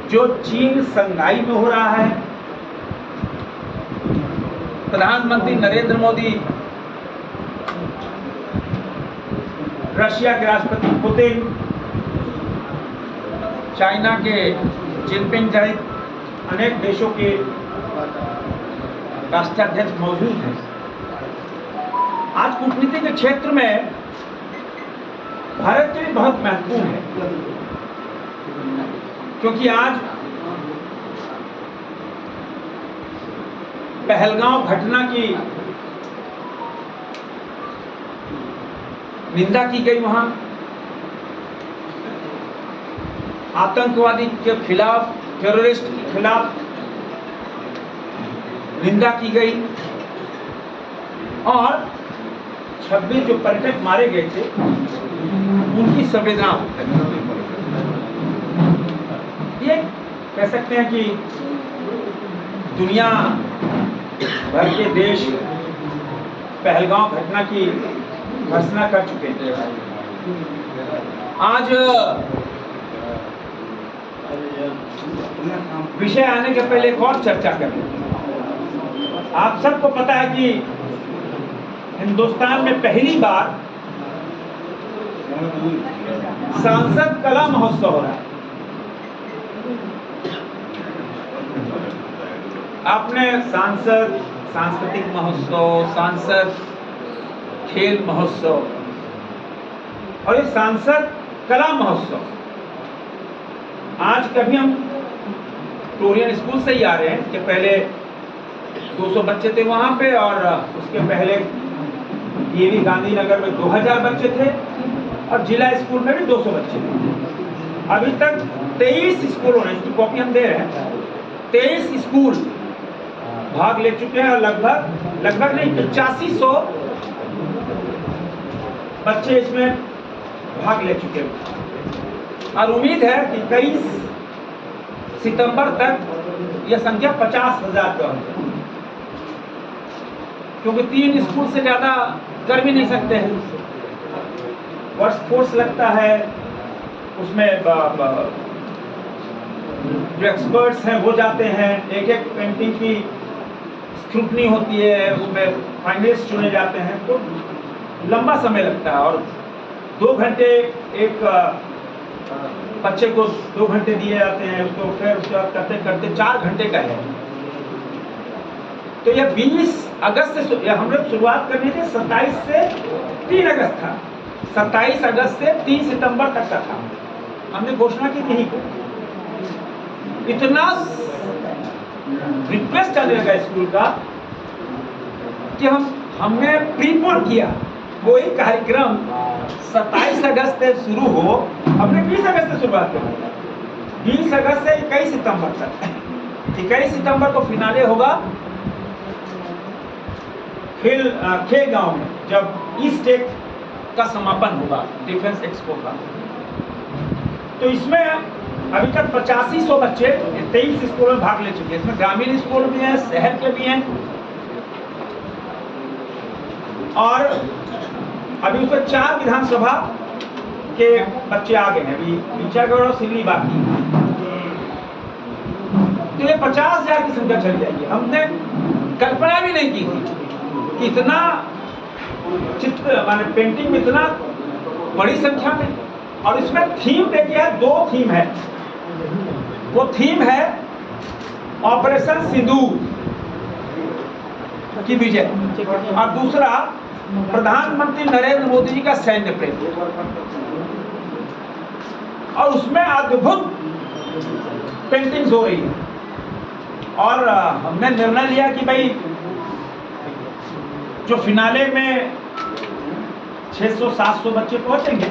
जो चीन संघाई में हो रहा है, प्रधानमंत्री नरेंद्र मोदी रशिया के राष्ट्रपति पुतिन, चाइना के जिनपिंग सहित अनेक देशों के राष्ट्राध्यक्ष मौजूद हैं। आज कूटनीति के क्षेत्र में भारत के लिए बहुत महत्वपूर्ण है, क्योंकि आज पहलगांव घटना की निंदा की गई, वहां आतंकवादी के खिलाफ, टेररिस्ट के खिलाफ निंदा की गई और 26 जो पर्यटक मारे गए थे उनकी संवेदना, ये कह सकते हैं कि दुनिया भर के देश पहलगांव घटना की भर्त्सना कर चुके थे। आज विषय आने के पहले एक और चर्चा करें। आप सबको पता है कि हिंदुस्तान में पहली बार सांसद कला महोत्सव हो रहा है। आपने सांसद सांस्कृतिक महोत्सव, सांसद खेल महोत्सव और ये सांसद कला महोत्सव, आज कभी हम टोरियन स्कूल से ही आ रहे हैं। इसके पहले 200 बच्चे थे वहां पे, और उसके पहले ये भी गांधीनगर में 2000 बच्चे थे, और जिला स्कूल में भी 200 बच्चे थे। अभी तक 23 स्कूलों ने, इसकी कॉपी हम दे रहे हैं, 23 स्कूल भाग ले चुके हैं और लगभग नहीं 8500 बच्चे इसमें भाग ले चुके हैं। और उम्मीद है कि 23 सितंबर तक यह संख्या 50,000 का हो, क्योंकि 3 स्कूल से ज्यादा कर भी नहीं सकते हैं। वर्क फोर्स लगता है, उसमें जो एक्सपर्ट्स हैं वो जाते हैं, एक पेंटिंग की स्क्रूटनी होती है, उसमें फाइनलिस्ट चुने जाते हैं, तो लंबा समय लगता है। और 2 घंटे एक बच्चे को 2 घंटे दिए जाते हैं, उसको फिर उसके बाद करते करते 4 घंटे का है। तो यह 20 अगस्त से हम लोग शुरुआत करनी थी, 27 से 3 अगस्त था, 27 अगस्त से 3 सितंबर तक का था। हमने घोषणा की थी को इतना रिक्वेस्ट आने लगा स्कूल का कि हमने प्रीपोन किया कोई कार्यक्रम 27 अगस्त से शुरू हो, हमने 20 अगस्त से शुरुआत करी, 20 अगस्त से 21 सितंबर तक। 21 सितंबर को फिनाले होगा खेल गांव में, जब ईस्ट टेक का समापन होगा डिफेंस एक्सपो का। तो इसमें अभी तक 8500 बच्चे 23 स्कूलों में भाग ले चुके हैं। इसमें ग्रामीण स्कूल भी हैं, शहर के भी हैं, और अभी उसमें 4 विधानसभा के बच्चे आ गए हैं, अभी नीचागढ़ और सिवनी बाकी। तो ये 50,000 की संख्या चली जाएगी। हमने कल्पना भी नहीं की थी कि इतना चित्र माने पेंटिंग में इतना बड़ी संख्या में। और इसमें थीम देखिए, 2 थीम है। वो थीम है ऑपरेशन सिंदूर की विजय, और दूसरा प्रधानमंत्री नरेंद्र मोदी जी का सैन्य प्रेम। और उसमें अद्भुत पेंटिंग्स हो रही है। और हमने निर्णय लिया कि भाई जो फिनाले में 600-700 बच्चे पहुंचेंगे,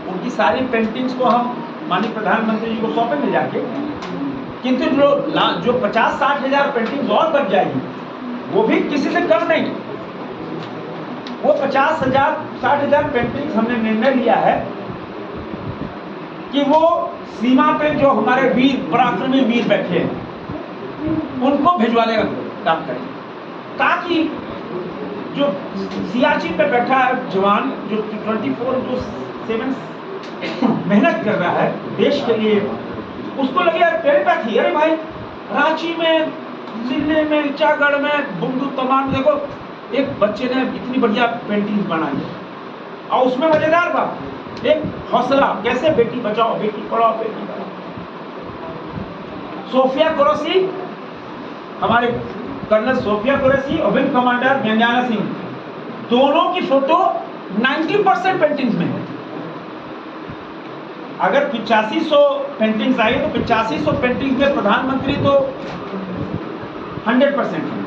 उनकी सारी पेंटिंग्स को हम माननीय प्रधानमंत्री जी को सौंपेंगे जाके। किंतु जो 50-60 हजार पेंटिंग्स और बच जाएगी, वो भी किसी से कम नहीं। वो 50,000-60 हजार पेंटिंग्स हमने निर्णय लिया है कि वो सीमा पे जो हमारे वीर, पराक्रमी वीर बैठे हैं, उनको भिजवाने का काम करें, ताकि जो सियाचिन पे बैठा है जवान, जो 24/7 मेहनत कर रहा है देश के लिए, उसको लगे यार टेलीपैथी, अरे भाई रांची में, जिले में, चागढ़ में, बुंदू तमाम, देखो एक बच्चे ने इतनी बढ़िया पेंटिंग बनाई है और उसमें मजेदार बात, एक हौसला, कैसे बेटी बचाओ, बेटी पढ़ाओ, बेटी पढ़ाओ। सोफिया कुरैशी, हमारे कर्नल सोफिया कुरैशी और विंग कमांडर व्यंजना सिंह, दोनों की फोटो 90% पेंटिंग्स में है। अगर 8500 पेंटिंग्स आई तो 8500 पेंटिंग्स में प्रधानमंत्री तो 100% है,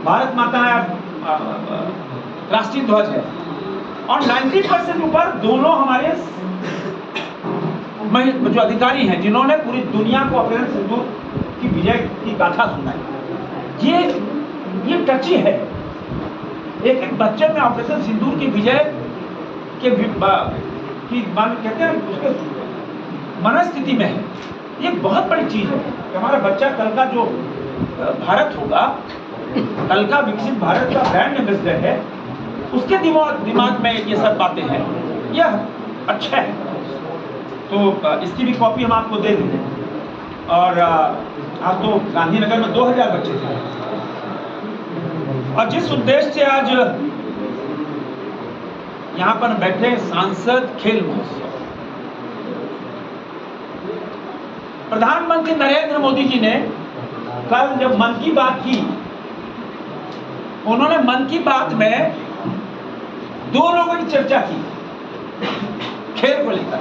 भारत माता राष्ट्रीय ध्वज है, और 90% ऊपर दोनों हमारे जो अधिकारी हैं जिन्होंने पूरी दुनिया को ऑपरेशन सिंदूर की विजय की गाथा सुनाई। ये टची है, एक एक बच्चे में ऑपरेशन सिंदूर की विजय के की कहते हैं उसके मनस्थिति में है। ये बहुत बड़ी चीज है कि हमारा बच्चा कल का जो भारत होगा, कल का विकसित भारत का ब्रांड एम्बेसडर है, उसके दिमाग में ये सब बातें हैं, यह अच्छा है। तो इसकी भी कॉपी हम आपको दे देंगे। और आज तो गांधीनगर में 2000 बच्चे थे, और जिस उद्देश्य से आज यहाँ पर बैठे सांसद खेल महोत्सव, प्रधानमंत्री नरेंद्र मोदी जी ने कल जब मन की बात की, उन्होंने मन की बात में 2 लोगों की चर्चा की खेल को लेकर,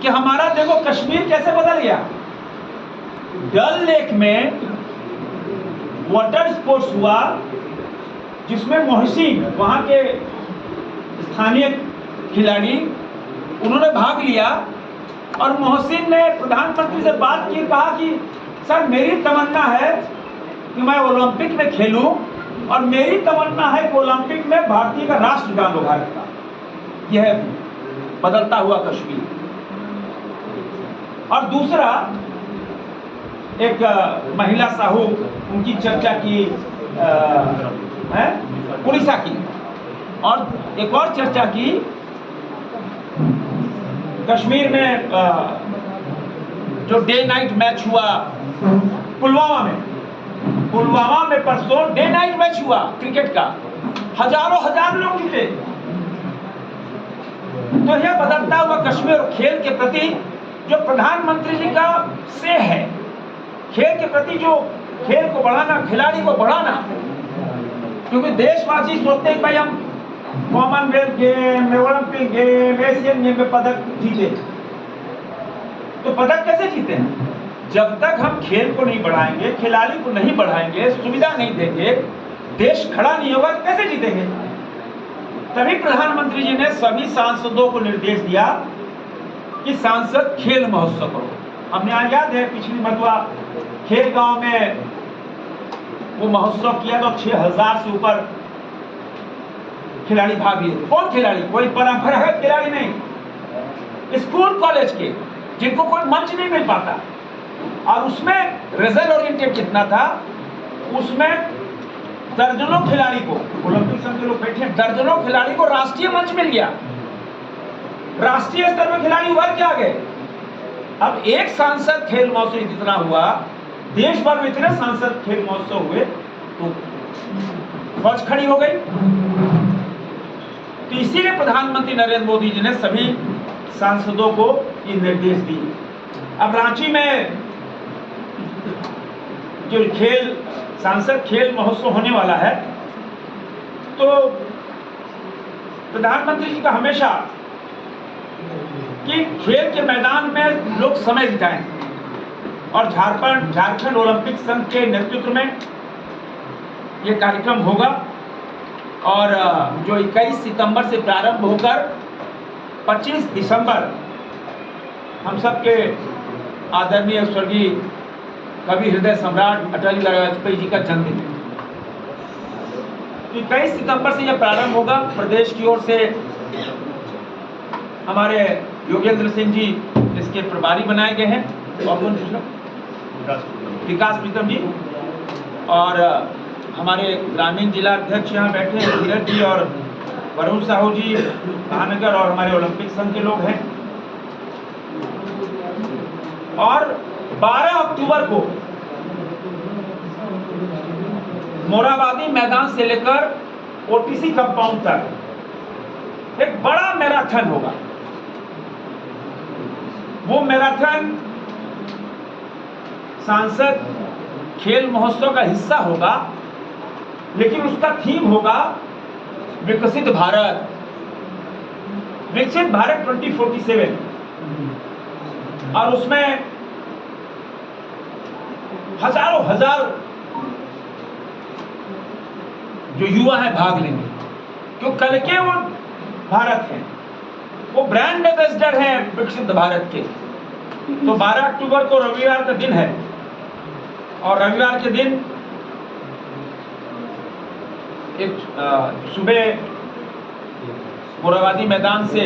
कि हमारा देखो कश्मीर कैसे बदल गया। डल लेक में वाटर स्पोर्ट्स हुआ, जिसमें मोहसिन, वहां के स्थानीय खिलाड़ी, उन्होंने भाग लिया, और मोहसिन ने प्रधानमंत्री से बात की, कहा कि सर मेरी तमन्ना है कि मैं ओलंपिक में खेलूं, और मेरी तमन्ना है कि ओलंपिक में भारतीय का राष्ट्रगान हो भारत का। यह बदलता हुआ कश्मीर। और दूसरा, एक महिला साहू, उनकी चर्चा की उड़ीसा की, और एक और चर्चा की कश्मीर में जो डे नाइट मैच हुआ पुलवामा में परसों डे नाइट मैच हुआ क्रिकेट का, हजार लोग जुटे। तो यह बदलता हुआ कश्मीर खेल के प्रति जो प्रधानमंत्री जी का से है, खेल के प्रति जो खेल को बढ़ाना, खिलाड़ी को बढ़ाना, क्योंकि देशवासी सोचते हैं भाई हम कॉमनवेल्थ गेम में, ओलंपिक गेम, एशियन गेम में पदक जीते। तो पदक कैसे जीते हैं? जब तक हम खेल को नहीं बढ़ाएंगे, खिलाड़ी को नहीं बढ़ाएंगे, सुविधा नहीं देंगे, देश खड़ा नहीं होगा, तो कैसे जीतेंगे? तभी प्रधानमंत्री जी ने सभी सांसदों को निर्देश दिया कि सांसद खेल महोत्सव करो। हमने आज याद है पिछली मरतबा खेल गांव में वो महोत्सव किया तो 6000 से ऊपर खिलाड़ी भाग लिए। कौन खिलाड़ी? कोई परंपरागत खिलाड़ी नहीं, स्कूल कॉलेज के, जिनको कोई मंच नहीं मिल पाता। और उसमें रिजल्ट ओरिएंटेड कितना था, उसमें दर्जनों खिलाड़ी को, ओलंपिक संघ के लोग बैठे, दर्जनों खिलाड़ी को राष्ट्रीय मंच मिल गया, राष्ट्रीय स्तर पर खिलाड़ी उभर के आ गए। अब एक सांसद खेल महोत्सव जितना हुआ, देश भर में इतने सांसद खेल महोत्सव हुए, तो फौज खड़ी हो गई। तो इसीलिए प्रधानमंत्री नरेंद्र मोदी जी ने सभी सांसदों को ये निर्देश दिए। अब रांची में जो सांसद खेल महोत्सव होने वाला है, तो प्रधानमंत्री जी का हमेशा कि खेल के मैदान में लोग समय बिताएं, और झारखंड ओलंपिक संघ के नेतृत्व में ये कार्यक्रम होगा। और जो 21 सितंबर से प्रारंभ होकर 25 दिसंबर हम सबके आदरणीय स्वर्गीय कवि हृदय सम्राट अटल बिहारी वाजपेयी जी का जन्मदिन है। तो 21 सितंबर से यह प्रारंभ होगा। प्रदेश की ओर से हमारे योगेंद्र सिंह जी इसके प्रभारी बनाए गए हैं, और विकास प्रीतम जी, और हमारे ग्रामीण जिला अध्यक्ष यहाँ बैठे हैं, धीरज जी और वरुण साहू जी महानगर, और हमारे ओलंपिक संघ के लोग हैं। और 12 अक्टूबर को मोराबादी मैदान से लेकर ओटीसी कंपाउंड तक एक बड़ा मैराथन होगा। वो मैराथन सांसद खेल महोत्सव का हिस्सा होगा, लेकिन उसका थीम होगा विकसित भारत, विकसित भारत 2047। और उसमें हजारों हजार जो युवा हैं भाग लेंगे, क्यों कल के वो भारत हैं, वो ब्रांड एम्बेसडर हैं विकसित भारत के। तो 12 अक्टूबर को रविवार का दिन है, और रविवार के दिन एक सुबह मोराबादी मैदान से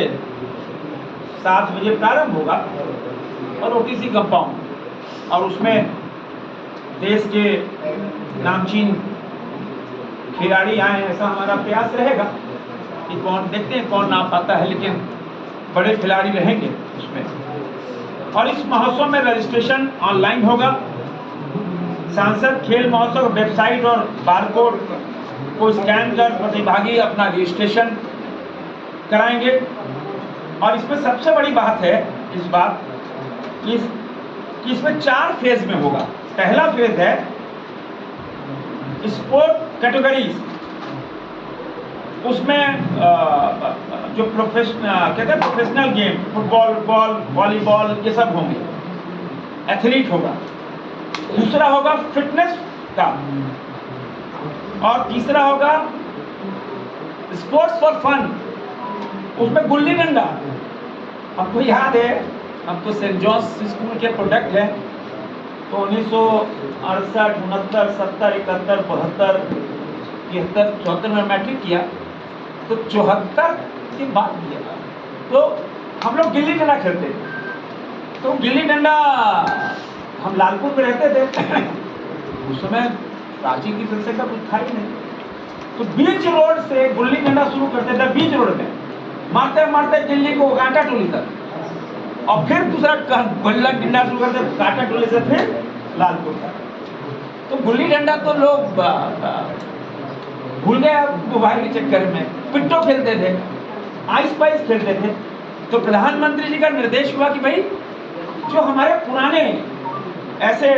7 बजे प्रारंभ होगा और ओटीसी कंपाउंड, और उसमें देश के नामचीन खिलाड़ी आए, ऐसा हमारा प्रयास रहेगा कि कौन, देखते हैं कौन नाम पाता है, लेकिन बड़े खिलाड़ी रहेंगे उसमें। और इस महोत्सव में रजिस्ट्रेशन ऑनलाइन होगा। सांसद खेल महोत्सव वेबसाइट और बारकोड को स्कैन कर प्रतिभागी अपना रजिस्ट्रेशन कराएंगे। और इसमें सबसे बड़ी बात है इस बात कि इसमें 4 फेज में होगा। पहला फेज है स्पोर्ट कैटेगरीज, उसमें जो कहते हैं professional game, football, ball, volleyball, ये सब होंगे, एथलीट होगा। दूसरा होगा फिटनेस का, और तीसरा होगा स्पोर्ट्स फॉर फन, उसमें गुल्ली डंडा। हमको याद है, हम तो सेंट जॉन्स स्कूल के प्रोडक्ट हैं, तो 1968, 69, 70, 71, 72, 73, 74 में मैट्रिक किया, तो 74 की बात किया था, तो हम लोग गिल्ली डंडा खेलते थे। तो गिल्ली डंडा, हम लालपुर में रहते थे उस समय रांची की तरफ से का कुछ था ही नहीं, तो बीच रोड से गुल्ली डंडा शुरू करते थे, बीच रोड में मारते मारते दिल्ली को कांटा टोली तक, और फिर दूसरा गुल्ला डंडा शुरू करते कांटा टोली से फिर लालपुर तक। तो गुल्ली डंडा तो लोग भूल गए मोबाइल के चक्कर में। पिट्टो खेलते थे, आइस पाइस खेलते थे। तो प्रधानमंत्री जी का निर्देश हुआ कि भाई जो हमारे पुराने ऐसे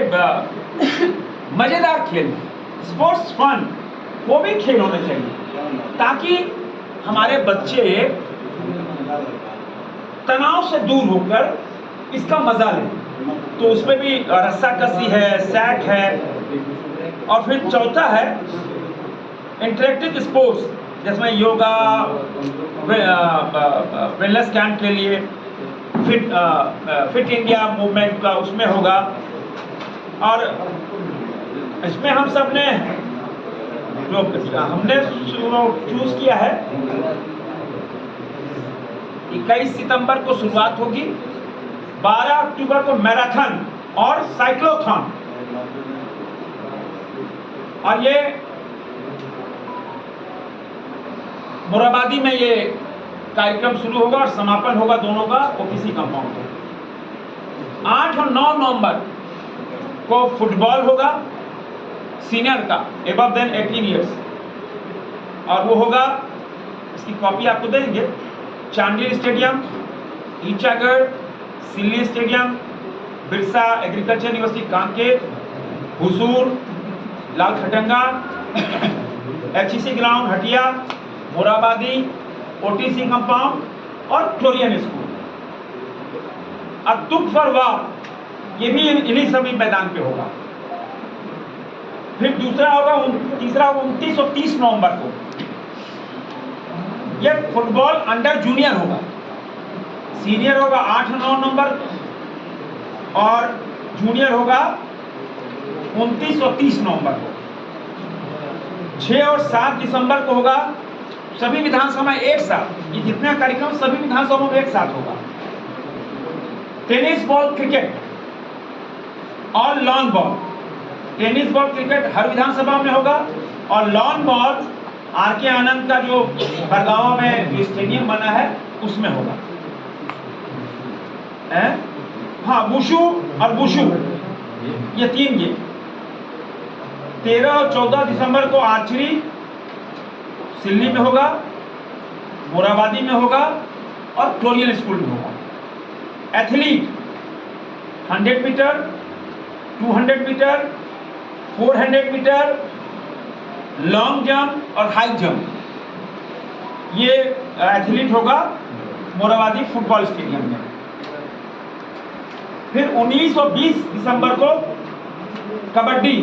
मजेदार खेल, स्पोर्ट्स फन, वो भी खेल होने चाहिए, ताकि हमारे बच्चे तनाव से दूर होकर इसका मजा लें। तो उसमें भी रस्साकसी है, सैक है, और फिर चौथा है इंटरेक्टिव स्पोर्ट्स, जिसमें योगा, वेलनेस कैंप के लिए फिट इंडिया मूवमेंट का उसमें होगा। और इसमें हम सब ने जो हमने चूज किया है, 21 सितंबर को शुरुआत होगी, 12 अक्टूबर को मैराथन और साइक्लोथॉन, और ये मोराबादी में ये कार्यक्रम शुरू होगा और समापन होगा दोनों का ओटीसी कंपाउंड में। 8 और 9 नवंबर को फुटबॉल होगा सीनियर का, एबव देन 18 ईयर्स, और वो होगा, इसकी कॉपी आपको देंगे, Chandil stadium, Ichagarh, Silli stadium, Birsa agriculture university Kanker, Husur, Lal Khatanga, HEC ground Hatia, Morabadi, OTC compound और फ्लोरियन स्कूल। अब दुख फॉर वार, ये भी इन्हीं सभी मैदान पे होगा। फिर दूसरा होगा, तीसरा 29 और 30 नवंबर को ये फुटबॉल अंडर जूनियर होगा। सीनियर होगा 8 और 9 नवंबर, और जूनियर होगा 29 और 30 नवंबर को। 6 और 7 दिसंबर को होगा सभी विधानसभा में एक साथ, ये जितने कार्यक्रम सभी विधानसभा में एक साथ होगा। टेनिस बॉल क्रिकेट और lawn ball. Tennis ball cricket हर विधानसभा में होगा, और लॉन बॉल आर के आनंद का जो बरगांव में जो स्टेडियम बना है उसमें होगा। हाँ, वुशु और वुशु ये 3 गेम। 13 और 14 दिसंबर को आर्चरी सिल्ली में होगा, मोराबादी में होगा और फ्लोरियन स्कूल में होगा। Athlete 100 metre, 200 metre, 400 metre, long jump और हाई जंप, ये एथलीट होगा मोराबादी फुटबॉल स्टेडियम में। फिर 19 और 20 दिसंबर को कबड्डी,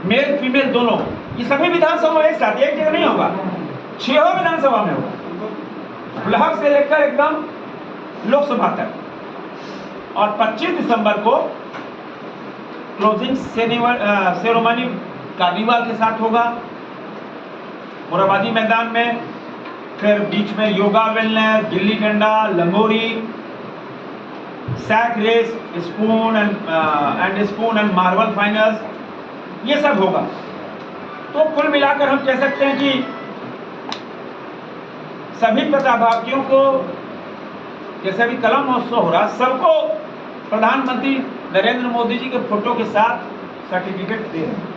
मेल फीमेल दोनों, ये सभी विधानसभा एक साथ, एक जगह नहीं होगा, 6 विधानसभा में होगा, ब्लॉक से लेकर एकदम लोकसभा तक। और 25 दिसंबर को क्लोजिंग सेरेमनी कार्निवाल के साथ होगा मोराबादी मैदान में। फिर बीच में योगा, वेलनेस, गिल्ली डंडा, लंगोरी, sack race, spoon and marble finals, ये सब होगा। तो कुल मिलाकर हम कह सकते हैं कि सभी प्रतिभागियों को, जैसे अभी कला महोत्सव हो रहा, सबको प्रधानमंत्री नरेंद्र मोदी जी के फोटो के साथ सर्टिफिकेट दे रहे हैं।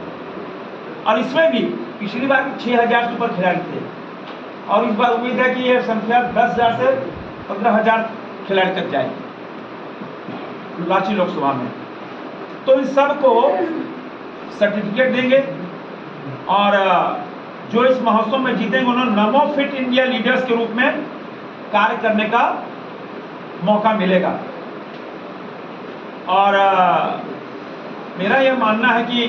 और इसमें भी पिछली बार 6000 से ऊपर खिलाड़ी थे और इस बार उम्मीद है कि यह संख्या 10,000 से 15,000 खिलाड़ी तक जाएगी रांची लोकसभा में। तो इन सबको सर्टिफिकेट देंगे और जो इस महोत्सव में जीतेंगे उन्हें नमो फिट इंडिया लीडर्स के रूप में कार्य करने का मौका मिलेगा। और मेरा यह मानना है कि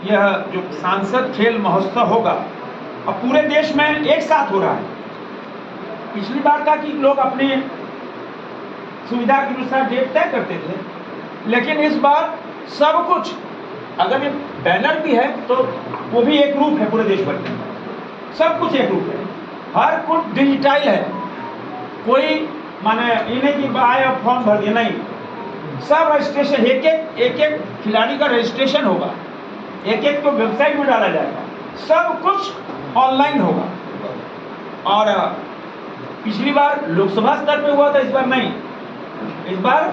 यह जो सांसद खेल महोत्सव होगा अब पूरे देश में एक साथ हो रहा है। पिछली बार था कि लोग अपनी सुविधा के अनुसार डेट तय करते थे, लेकिन इस बार सब कुछ, अगर ये बैनर भी है तो वो भी एक रूप है पूरे देश भर में, सब कुछ एक रूप है, हर कुछ डिजिटाइल है। कोई माने ये नहीं कि आए अब फॉर्म भर दिया, नहीं, सब रजिस्ट्रेशन, एक एक खिलाड़ी का रजिस्ट्रेशन होगा, एक को वेबसाइट में डाला जाएगा, सब कुछ ऑनलाइन होगा। और पिछली बार लोकसभा स्तर पे हुआ था, इस बार नहीं, इस बार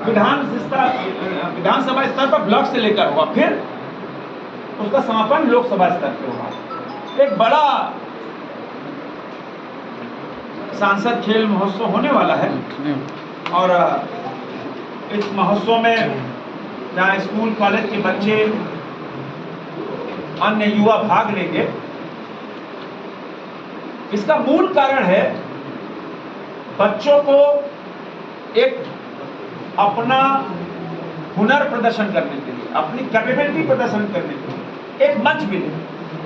विधानसभा स्तर पर ब्लॉक से लेकर होगा, फिर उसका समापन लोकसभा स्तर पे होगा। एक बड़ा सांसद खेल महोत्सव होने वाला है और इस महोत्सव में जहाँ स्कूल कॉलेज के बच्चे, अन्य युवा भाग लेंगे। इसका मूल कारण है बच्चों को एक अपना हुनर प्रदर्शन करने के लिए, अपनी कैपेबिलिटी प्रदर्शन करने के लिए एक मंच मिले।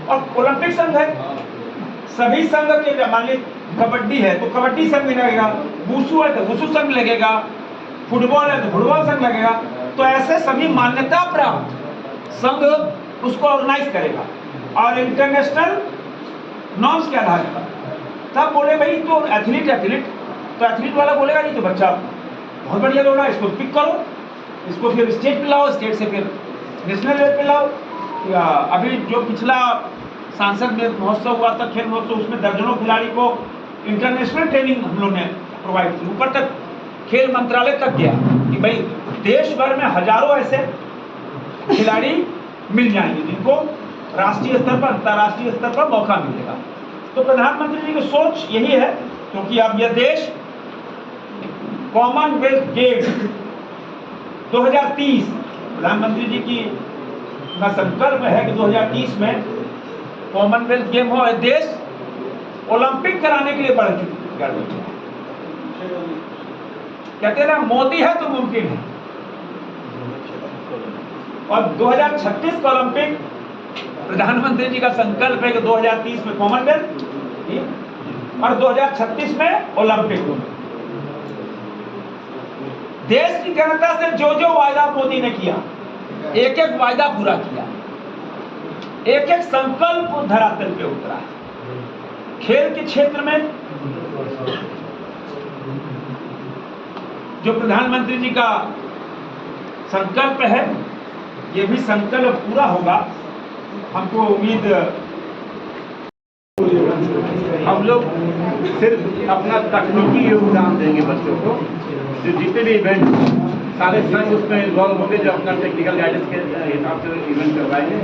और ओलंपिक संघ है, सभी संघ के, मान ली कबड्डी है तो कबड्डी संघ भी लगेगा, वुशु है तो वुशु संघ लगेगा, फुटबॉल है तो फुटबॉल संघ लगेगा। तो ऐसे सभी मान्यता प्राप्त संघ उसको ऑर्गेनाइज करेगा और इंटरनेशनल नॉर्म्स के आधार पर। तब बोले भाई तो एथलीट तो एथलीट वाला बोलेगा नहीं तो बच्चा बहुत बढ़िया दौड़ा, इसको पिक करो, इसको फिर स्टेट पे लाओ, स्टेट से फिर नेशनल लेवल पे लाओ। अभी जो पिछला सांसद में महोत्सव हुआ था, खेल महोत्सव, उसमें दर्जनों खिलाड़ी को इंटरनेशनल ट्रेनिंग हम लोग ने प्रोवाइड की, ऊपर तक खेल मंत्रालय तक गया कि भाई देश भर में हजारों ऐसे खिलाड़ी मिल जाएंगे जिनको राष्ट्रीय स्तर पर, अंतर्राष्ट्रीय स्तर पर मौका मिलेगा। तो प्रधानमंत्री जी की सोच यही है, क्योंकि अब यह देश कॉमनवेल्थ गेम्स 2030, प्रधानमंत्री जी की का संकल्प है कि 2030 में कॉमनवेल्थ गेम हो, देश ओलंपिक कराने के लिए बढ़ चुका है। कहते हैं ना, मोदी है तो मुमकिन है। और 2036 का ओलंपिक प्रधानमंत्री जी का संकल्प है कि 2030 में कॉमनवेल्थ और 2036 में ओलंपिक। देश की जनता से जो जो वायदा मोदी ने किया, एक एक वायदा पूरा किया, एक एक संकल्प धरातल पे उतरा है। खेल के क्षेत्र में जो प्रधानमंत्री जी का संकल्प है, ये भी संकल्प पूरा होगा हमको उम्मीद हम लोग सिर्फ अपना तकनीकी योगदान देंगे बच्चों को। जो जितने भी इवेंट सारे संघ उसमें इन्वॉल्व होंगे, जो अपना टेक्निकल गाइडेंस के हिसाब से इवेंट करवाएंगे।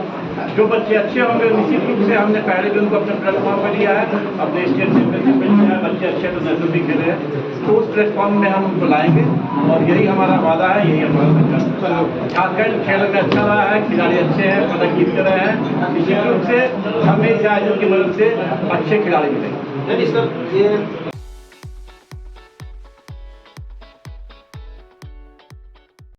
जो बच्चे अच्छे होंगे निश्चित रूप से हमने पहले भी उनको अपने प्लेटफॉर्म पर लिया है, अब स्टेट चैंपियनशिप में लिया है, बच्चे अच्छे तो नेशनल भी खेले हैं, तो उस प्लेटफॉर्म में हम उनको लाएंगे और यही हमारा वादा है, यही हमारा संकल्प। झारखंड खेल में अच्छा रहा है, खिलाड़ी अच्छे हैं, पदक जीत रहे हैं। निश्चित रूप से हमें इस आयोजन की मदद से अच्छे खिलाड़ी मिलेंगे। नहीं सर, ये